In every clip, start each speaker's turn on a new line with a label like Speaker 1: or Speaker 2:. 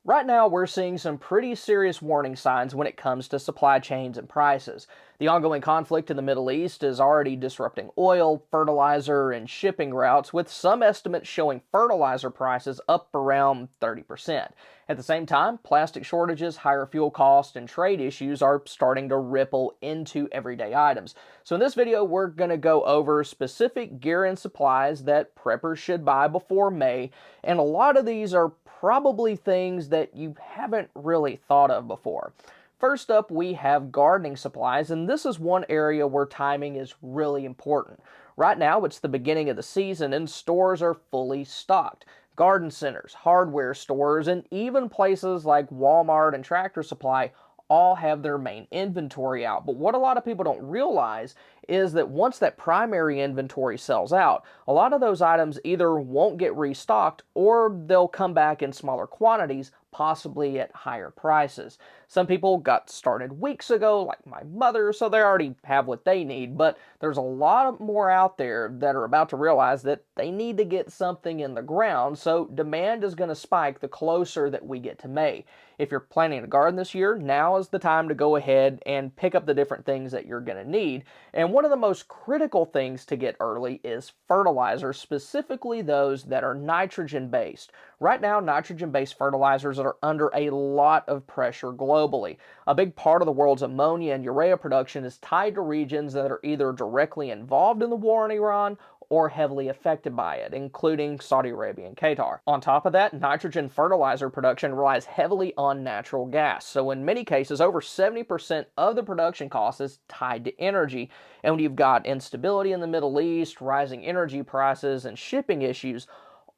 Speaker 1: Right now, we're seeing some pretty serious warning signs when it comes to supply chains and prices. The ongoing conflict in the Middle East is already disrupting oil, fertilizer, and shipping routes, with some estimates showing fertilizer prices up around 30%. At the same time, plastic shortages, higher fuel costs, and trade issues are starting to ripple into everyday items. So, in this video, we're going to go over specific gear and supplies that preppers should buy before May, and a lot of these are probably things that you haven't really thought of before. First up, we have gardening supplies, and this is one area where timing is really important. Right now, it's the beginning of the season, and stores are fully stocked. Garden centers, hardware stores, and even places like Walmart and Tractor Supply all have their main inventory out. But what a lot of people don't realize is that once that primary inventory sells out, a lot of those items either won't get restocked or they'll come back in smaller quantities, possibly at higher prices. Some people got started weeks ago, like my mother, so they already have what they need, but there's a lot more out there that are about to realize that they need to get something in the ground, so demand is going to spike the closer that we get to May. If you're planning to garden this year, now is the time to go ahead and pick up the different things that you're going to need. And one of the most critical things to get early is fertilizer, specifically those that are nitrogen based. Right now, nitrogen based fertilizers are under a lot of pressure globally. A big part of the world's ammonia and urea production is tied to regions that are either directly involved in the war in Iran or heavily affected by it, including Saudi Arabia and Qatar. On top of that, nitrogen fertilizer production relies heavily on natural gas. So in many cases, over 70% of the production cost is tied to energy. And when you've got instability in the Middle East, rising energy prices, and shipping issues,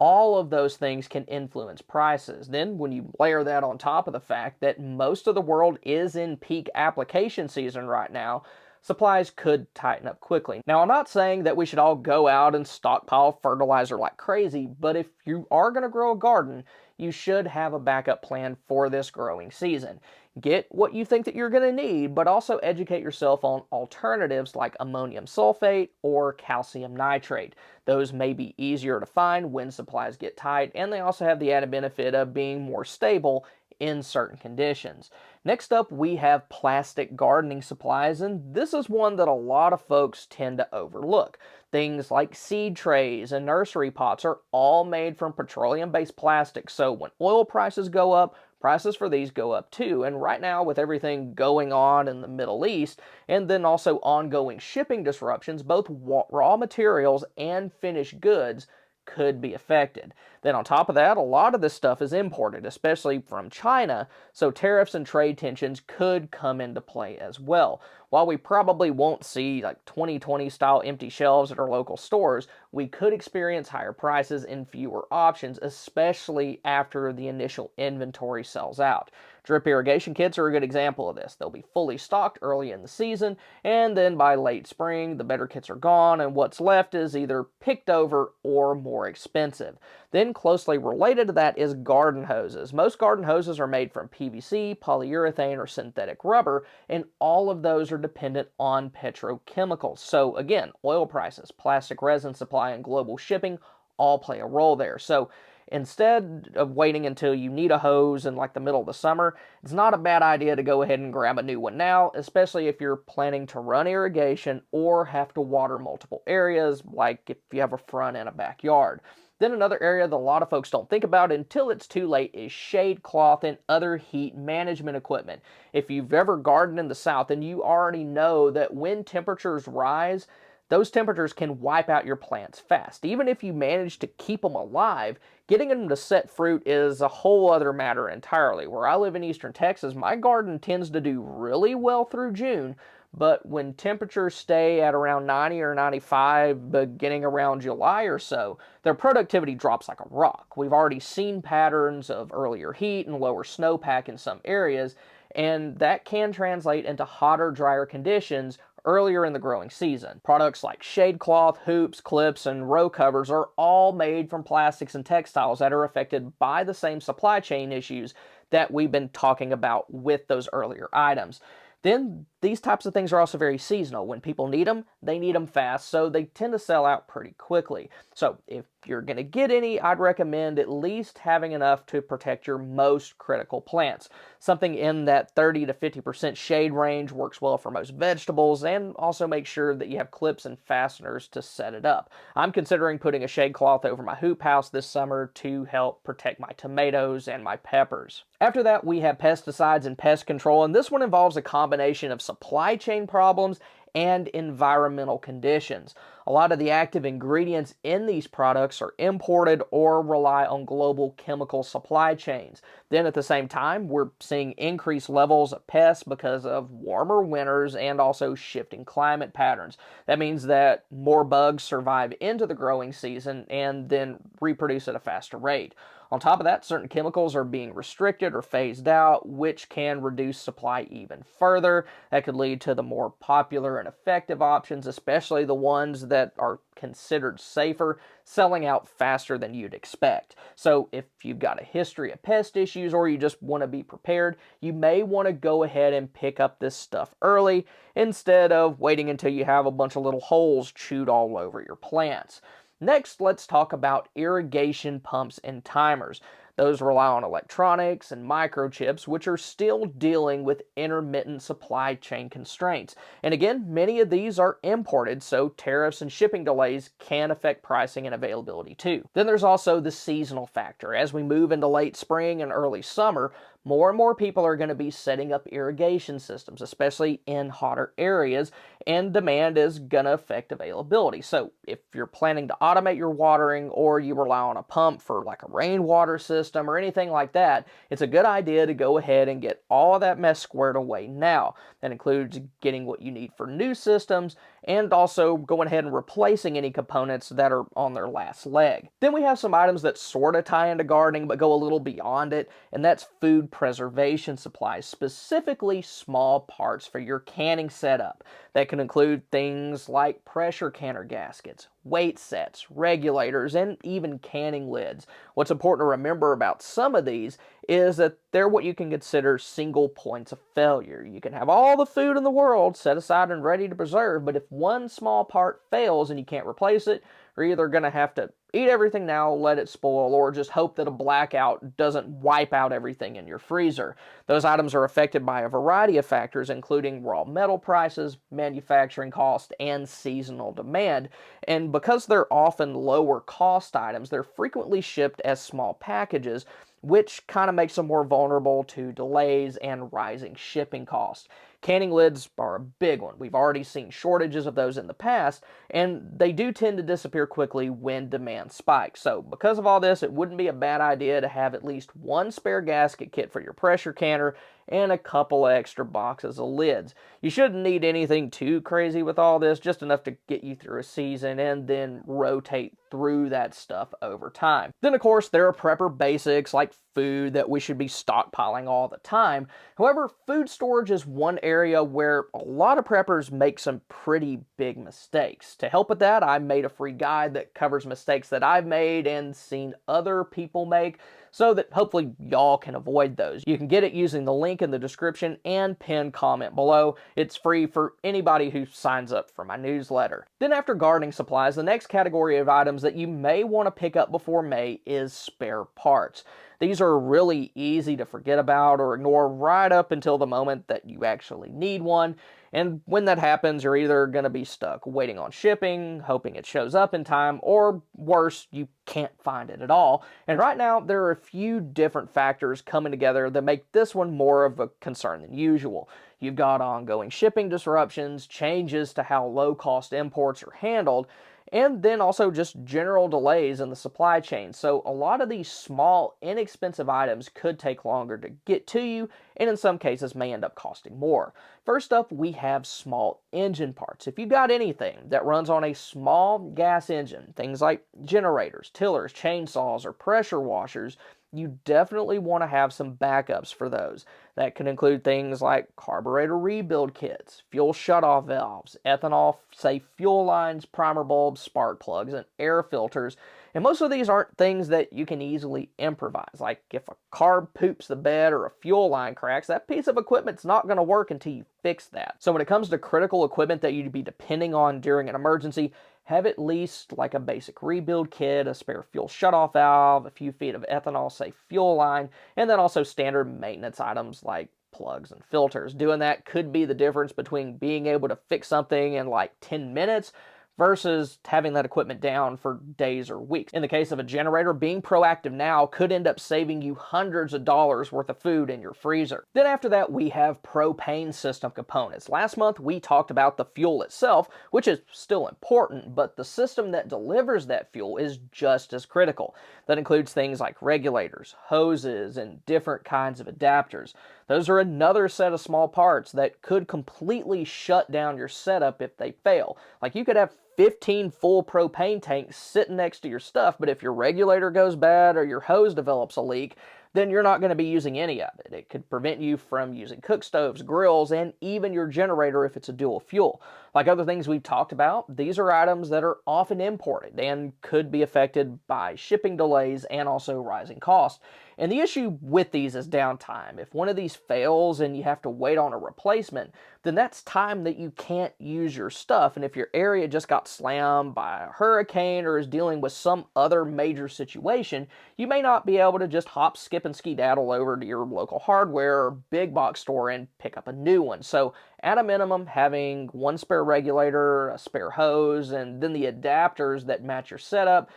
Speaker 1: all of those things can influence prices. Then, when you layer that on top of the fact that most of the world is in peak application season right now, supplies could tighten up quickly. Now, I'm not saying that we should all go out and stockpile fertilizer like crazy, but if you are going to grow a garden, you should have a backup plan for this growing season. Get what you think that you're going to need, but also educate yourself on alternatives like ammonium sulfate or calcium nitrate. Those may be easier to find when supplies get tight, and they also have the added benefit of being more stable in certain conditions. Next up, we have plastic gardening supplies, and this is one that a lot of folks tend to overlook. Things like seed trays and nursery pots are all made from petroleum-based plastic, so when oil prices go up, prices for these go up too. And right now, with everything going on in the Middle East, and then also ongoing shipping disruptions, both raw materials and finished goods could be affected. Then, on top of that, a lot of this stuff is imported, especially from China, so tariffs and trade tensions could come into play as well. While we probably won't see like 2020 style empty shelves at our local stores, we could experience higher prices and fewer options, especially after the initial inventory sells out. Drip irrigation kits are a good example of this. They'll be fully stocked early in the season, and then by late spring, the better kits are gone, and what's left is either picked over or more expensive. Then, closely related to that is garden hoses. Most garden hoses are made from PVC, polyurethane, or synthetic rubber, and all of those are dependent on petrochemicals. So, again, oil prices, plastic resin supply, and global shipping all play a role there. So, instead of waiting until you need a hose in like the middle of the summer, it's not a bad idea to go ahead and grab a new one now, especially if you're planning to run irrigation or have to water multiple areas, like if you have a front and a backyard. Then another area that a lot of folks don't think about until it's too late is shade cloth and other heat management equipment. If you've ever gardened in the South, then you already know that when temperatures rise, those temperatures can wipe out your plants fast. Even if you manage to keep them alive, getting them to set fruit is a whole other matter entirely. Where I live in eastern Texas, my garden tends to do really well through June, but when temperatures stay at around 90 or 95 beginning around July or so, their productivity drops like a rock. We've already seen patterns of earlier heat and lower snowpack in some areas, and that can translate into hotter, drier conditions earlier in the growing season. Products like shade cloth, hoops, clips, and row covers are all made from plastics and textiles that are affected by the same supply chain issues that we've been talking about with those earlier items. Then these types of things are also very seasonal. When people need them, they need them fast, so they tend to sell out pretty quickly. So if you're going to get any, I'd recommend at least having enough to protect your most critical plants. Something in that 30 to 50% shade range works well for most vegetables, and also make sure that you have clips and fasteners to set it up. I'm considering putting a shade cloth over my hoop house this summer to help protect my tomatoes and my peppers. After that, we have pesticides and pest control, and this one involves a combination of supply chain problems and environmental conditions. A lot of the active ingredients in these products are imported or rely on global chemical supply chains. Then at the same time, we're seeing increased levels of pests because of warmer winters and also shifting climate patterns. That means that more bugs survive into the growing season and then reproduce at a faster rate. On top of that, certain chemicals are being restricted or phased out, which can reduce supply even further. That could lead to the more popular and effective options, especially the ones that are considered safer, selling out faster than you'd expect. So if you've got a history of pest issues or you just want to be prepared, you may want to go ahead and pick up this stuff early instead of waiting until you have a bunch of little holes chewed all over your plants. Next, let's talk about irrigation pumps and timers. Those rely on electronics and microchips, which are still dealing with intermittent supply chain constraints. And again, many of these are imported, so tariffs and shipping delays can affect pricing and availability too. Then there's also the seasonal factor. As we move into late spring and early summer, more and more people are going to be setting up irrigation systems, especially in hotter areas, and demand is going to affect availability. So if you're planning to automate your watering or you rely on a pump for like a rainwater system or anything like that, it's a good idea to go ahead and get all of that mess squared away now. That includes getting what you need for new systems and also going ahead and replacing any components that are on their last leg. Then we have some items that sort of tie into gardening but go a little beyond it, and that's food preservation supplies, specifically small parts for your canning setup. That can include things like pressure canner gaskets, weight sets, regulators, and even canning lids. What's important to remember about some of these is that they're what you can consider single points of failure. You can have all the food in the world set aside and ready to preserve, but if one small part fails and you can't replace it, you're either going to have to eat everything now, let it spoil, or just hope that a blackout doesn't wipe out everything in your freezer. Those items are affected by a variety of factors, including raw metal prices, manufacturing cost, and seasonal demand. And because they're often lower cost items, they're frequently shipped as small packages, which kind of makes them more vulnerable to delays and rising shipping costs. Canning lids are a big one. We've already seen shortages of those in the past, and they do tend to disappear quickly when demand spikes. So because of all this, it wouldn't be a bad idea to have at least one spare gasket kit for your pressure canner and a couple extra boxes of lids. You shouldn't need anything too crazy with all this, just enough to get you through a season and then rotate through that stuff over time. Then of course there are prepper basics like food that we should be stockpiling all the time. However, food storage is one area where a lot of preppers make some pretty big mistakes. To help with that, I made a free guide that covers mistakes that I've made and seen other people make, so that hopefully y'all can avoid those. You can get it using the link in the description and pinned comment below. It's free for anybody who signs up for my newsletter. Then after gardening supplies, the next category of items that you may want to pick up before May is spare parts. These are really easy to forget about or ignore right up until the moment that you actually need one. And when that happens, you're either going to be stuck waiting on shipping, hoping it shows up in time, or worse, you can't find it at all. And right now, there are a few different factors coming together that make this one more of a concern than usual. You've got ongoing shipping disruptions, changes to how low-cost imports are handled, and then also just general delays in the supply chain. So a lot of these small, inexpensive items could take longer to get to you, and in some cases may end up costing more. First up, we have small engine parts. If you've got anything that runs on a small gas engine, things like generators, tillers, chainsaws, or pressure washers, you definitely want to have some backups for those. That can include things like carburetor rebuild kits, fuel shutoff valves, ethanol-safe fuel lines, primer bulbs, spark plugs, and air filters. And most of these aren't things that you can easily improvise. Like if a carb poops the bed or a fuel line cracks, that piece of equipment's not going to work until you fix that. So when it comes to critical equipment that you'd be depending on during an emergency, have at least like a basic rebuild kit, a spare fuel shutoff valve, a few feet of ethanol safe fuel line, and then also standard maintenance items like plugs and filters. Doing that could be the difference between being able to fix something in like 10 minutes versus having that equipment down for days or weeks. In the case of a generator, being proactive now could end up saving you hundreds of dollars worth of food in your freezer. Then after that, we have propane system components. Last month, we talked about the fuel itself, which is still important, but the system that delivers that fuel is just as critical. That includes things like regulators, hoses, and different kinds of adapters. Those are another set of small parts that could completely shut down your setup if they fail. Like you could have 15 full propane tanks sitting next to your stuff, but if your regulator goes bad or your hose develops a leak, then you're not going to be using any of it. It could prevent you from using cook stoves, grills, and even your generator if it's a dual fuel. Like other things we've talked about, these are items that are often imported and could be affected by shipping delays and also rising costs. And the issue with these is downtime. If one of these fails and you have to wait on a replacement, then that's time that you can't use your stuff. And if your area just got slammed by a hurricane or is dealing with some other major situation, you may not be able to just hop, skip, and skedaddle over to your local hardware or big box store and pick up a new one. So at a minimum, having one spare regulator, a spare hose, and then the adapters that match your setup,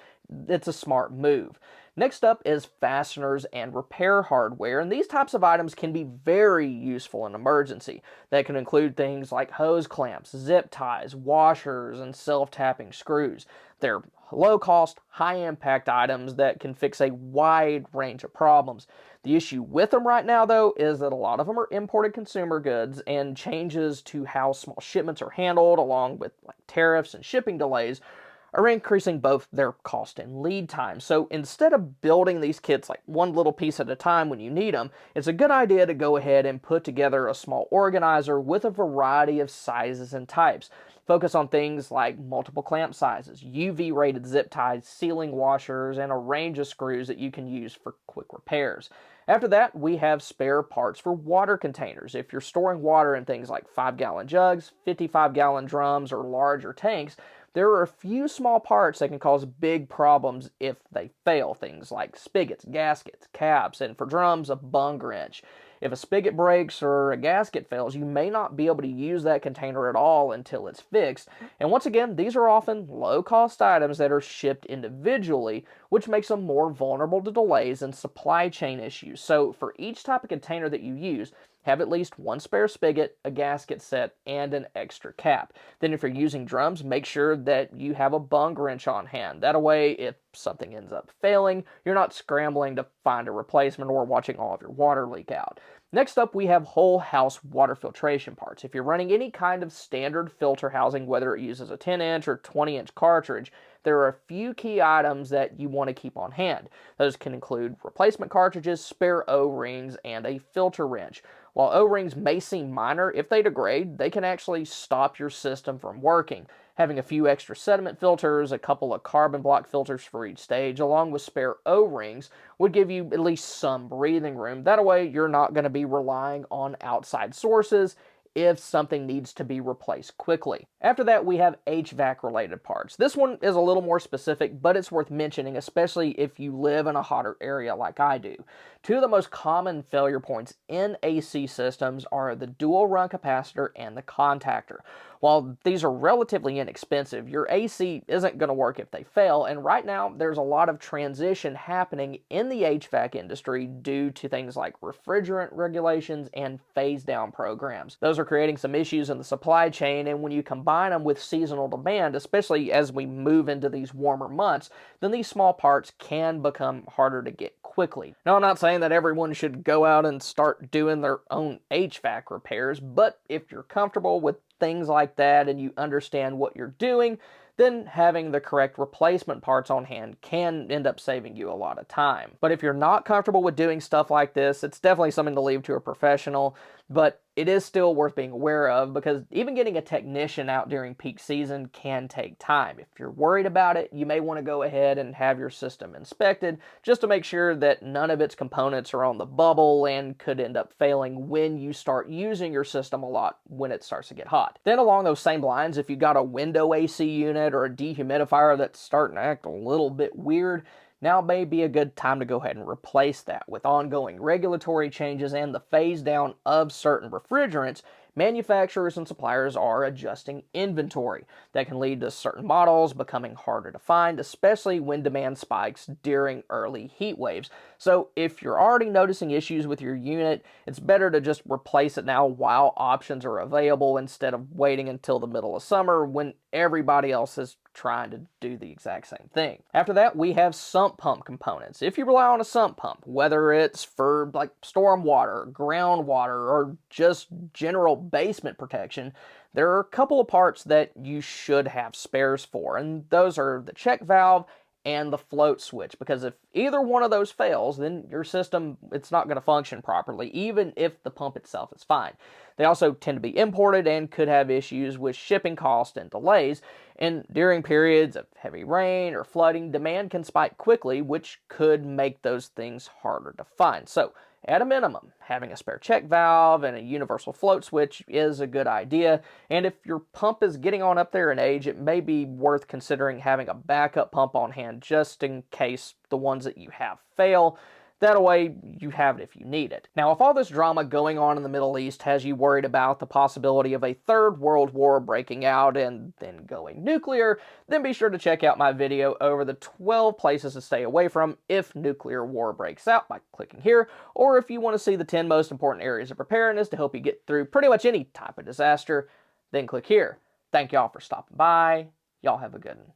Speaker 1: it's a smart move. Next up is fasteners and repair hardware, and these types of items can be very useful in emergency. They can include things like hose clamps, zip ties, washers, and self-tapping screws. They're low-cost, high-impact items that can fix a wide range of problems. The issue with them right now, though, is that a lot of them are imported consumer goods, and changes to how small shipments are handled, along with like tariffs and shipping delays, are increasing both their cost and lead time. So instead of building these kits like one little piece at a time when you need them, it's a good idea to go ahead and put together a small organizer with a variety of sizes and types. Focus on things like multiple clamp sizes, UV-rated zip ties, sealing washers, and a range of screws that you can use for quick repairs. After that, we have spare parts for water containers. If you're storing water in things like 5-gallon jugs, 55-gallon drums, or larger tanks, there are a few small parts that can cause big problems if they fail. Things like spigots, gaskets, caps, and for drums, a bung wrench. If a spigot breaks or a gasket fails, you may not be able to use that container at all until it's fixed. And once again, these are often low-cost items that are shipped individually, which makes them more vulnerable to delays and supply chain issues. So for each type of container that you use, have at least one spare spigot, a gasket set, and an extra cap. Then if you're using drums, make sure that you have a bung wrench on hand. That way, if something ends up failing, you're not scrambling to find a replacement or watching all of your water leak out. Next up, we have whole house water filtration parts. If you're running any kind of standard filter housing, whether it uses a 10-inch or 20-inch cartridge, there are a few key items that you want to keep on hand. Those can include replacement cartridges, spare O-rings, and a filter wrench. While O-rings may seem minor, if they degrade, they can actually stop your system from working. Having a few extra sediment filters, a couple of carbon block filters for each stage, along with spare O-rings, would give you at least some breathing room. That way, you're not going to be relying on outside sources if something needs to be replaced quickly. After that, we have HVAC related parts. This one is a little more specific, but it's worth mentioning, especially if you live in a hotter area like I do. Two of the most common failure points in AC systems are the dual run capacitor and the contactor. While these are relatively inexpensive, your AC isn't going to work if they fail, and right now there's a lot of transition happening in the HVAC industry due to things like refrigerant regulations and phase down programs. Those are creating some issues in the supply chain, and when you combine them with seasonal demand, especially as we move into these warmer months, then these small parts can become harder to get quickly. Now, I'm not saying that everyone should go out and start doing their own HVAC repairs, but if you're comfortable with things like that and you understand what you're doing, then having the correct replacement parts on hand can end up saving you a lot of time. But if you're not comfortable with doing stuff like this, it's definitely something to leave to a professional. But it is still worth being aware of because even getting a technician out during peak season can take time. If you're worried about it, you may want to go ahead and have your system inspected just to make sure that none of its components are on the bubble and could end up failing when you start using your system a lot when it starts to get hot. Then along those same lines, if you got a window AC unit or a dehumidifier that's starting to act a little bit weird, now may be a good time to go ahead and replace that. With ongoing regulatory changes and the phase down of certain refrigerants, manufacturers and suppliers are adjusting inventory. That can lead to certain models becoming harder to find, especially when demand spikes during early heat waves. So if you're already noticing issues with your unit, it's better to just replace it now while options are available instead of waiting until the middle of summer when everybody else is trying to do the exact same thing. After that, we have sump pump components. If you rely on a sump pump, whether it's for like storm water, groundwater, or just general basement protection, there are a couple of parts that you should have spares for, and those are the check valve and the float switch, because if either one of those fails, then your system, it's not going to function properly, even if the pump itself is fine. They also tend to be imported and could have issues with shipping costs and delays, and during periods of heavy rain or flooding, demand can spike quickly, which could make those things harder to find. So, at a minimum, having a spare check valve and a universal float switch is a good idea, and if your pump is getting on up there in age, it may be worth considering having a backup pump on hand just in case the ones that you have fail. That way, you have it if you need it. Now, if all this drama going on in the Middle East has you worried about the possibility of a third world war breaking out and then going nuclear, then be sure to check out my video over the 12 places to stay away from if nuclear war breaks out by clicking here, or if you want to see the 10 most important areas of preparedness to help you get through pretty much any type of disaster, then click here. Thank y'all for stopping by. Y'all have a good one.